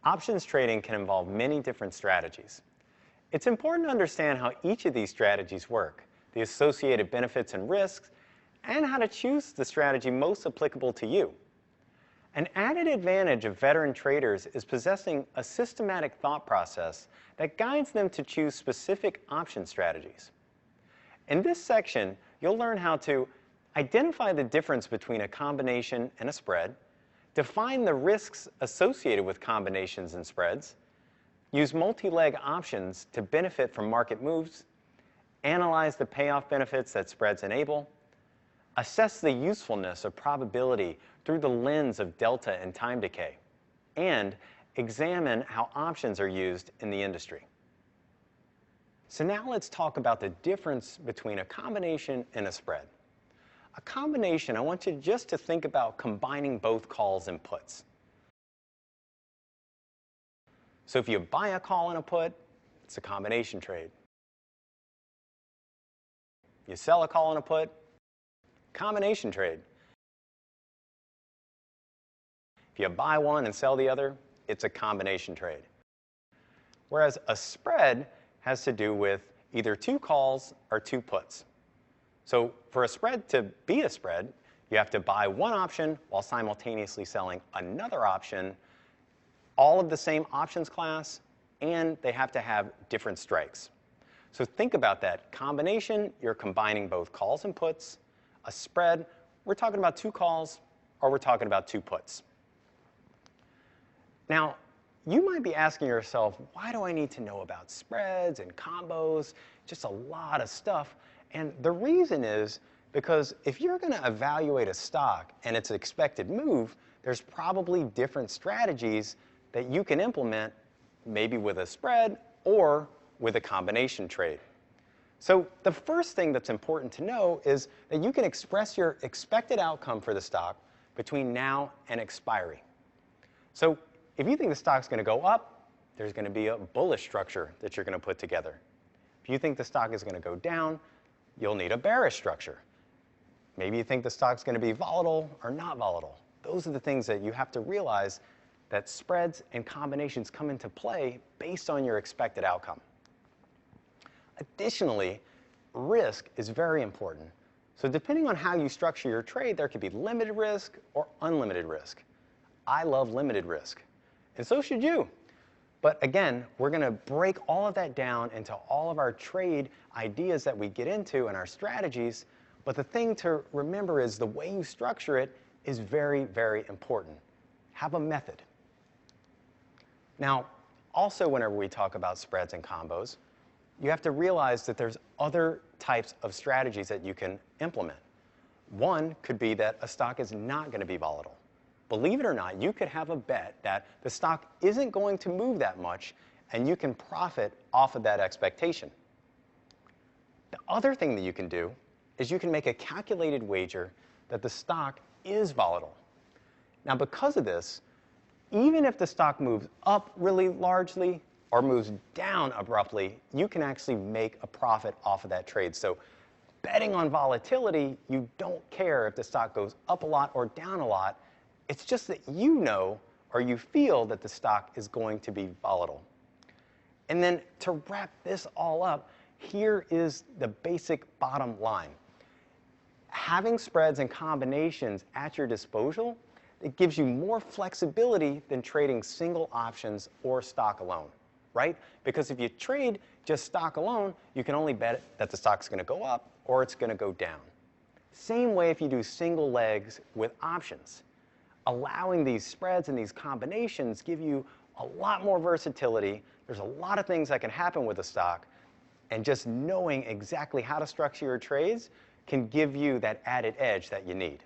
Options trading can involve many different strategies. It's important to understand how each of these strategies work, the associated benefits and risks, and how to choose the strategy most applicable to you. An added advantage of veteran traders is possessing a systematic thought process that guides them to choose specific option strategies. In this section, you'll learn how to identify the difference between a combination and a spread, define the risks associated with combinations and spreads, use multi-leg options to benefit from market moves, analyze the payoff benefits that spreads enable, assess the usefulness of probability through the lens of delta and time decay, and examine how options are used in the industry. So now let's talk about the difference between a combination and a spread. A combination, I want you just to think about combining both calls and puts. So if you buy a call and a put, it's a combination trade. You sell a call and a put, combination trade. If you buy one and sell the other, it's a combination trade. Whereas a spread has to do with either two calls or two puts. So for a spread to be a spread, you have to buy one option while simultaneously selling another option, all of the same options class, and they have to have different strikes. So think about that. Combination, you're combining both calls and puts. A spread, we're talking about two calls or we're talking about two puts. Now, you might be asking yourself, why do I need to know about spreads and combos? Just a lot of stuff. And the reason is because if you're going to evaluate a stock and its expected move, there's probably different strategies that you can implement, maybe with a spread or with a combination trade. So the first thing that's important to know is that you can express your expected outcome for the stock between now and expiry. So if you think the stock's going to go up, there's going to be a bullish structure that you're going to put together. If you think the stock is going to go down, you'll need a bearish structure. Maybe you think the stock's going to be volatile or not volatile. Those are the things that you have to realize that spreads and combinations come into play based on your expected outcome. Additionally, risk is very important. So depending on how you structure your trade, there could be limited risk or unlimited risk. I love limited risk, and so should you. But again, we're going to break all of that down into all of our trade ideas that we get into and our strategies. But the thing to remember is the way you structure it is very, very important. Have a method. Now, also whenever we talk about spreads and combos, you have to realize that there's other types of strategies that you can implement. One could be that a stock is not going to be volatile. Believe it or not, you could have a bet that the stock isn't going to move that much, and you can profit off of that expectation. The other thing that you can do is you can make a calculated wager that the stock is volatile. Now, because of this, even if the stock moves up really largely or moves down abruptly, you can actually make a profit off of that trade. So betting on volatility, you don't care if the stock goes up a lot or down a lot. It's just that you know or you feel that the stock is going to be volatile. And then to wrap this all up, here is the basic bottom line. Having spreads and combinations at your disposal, it gives you more flexibility than trading single options or stock alone, right? Because if you trade just stock alone, you can only bet that the stock's going to go up or it's going to go down. Same way if you do single legs with options. Allowing these spreads and these combinations give you a lot more versatility. There's a lot of things that can happen with a stock, and just knowing exactly how to structure your trades can give you that added edge that you need.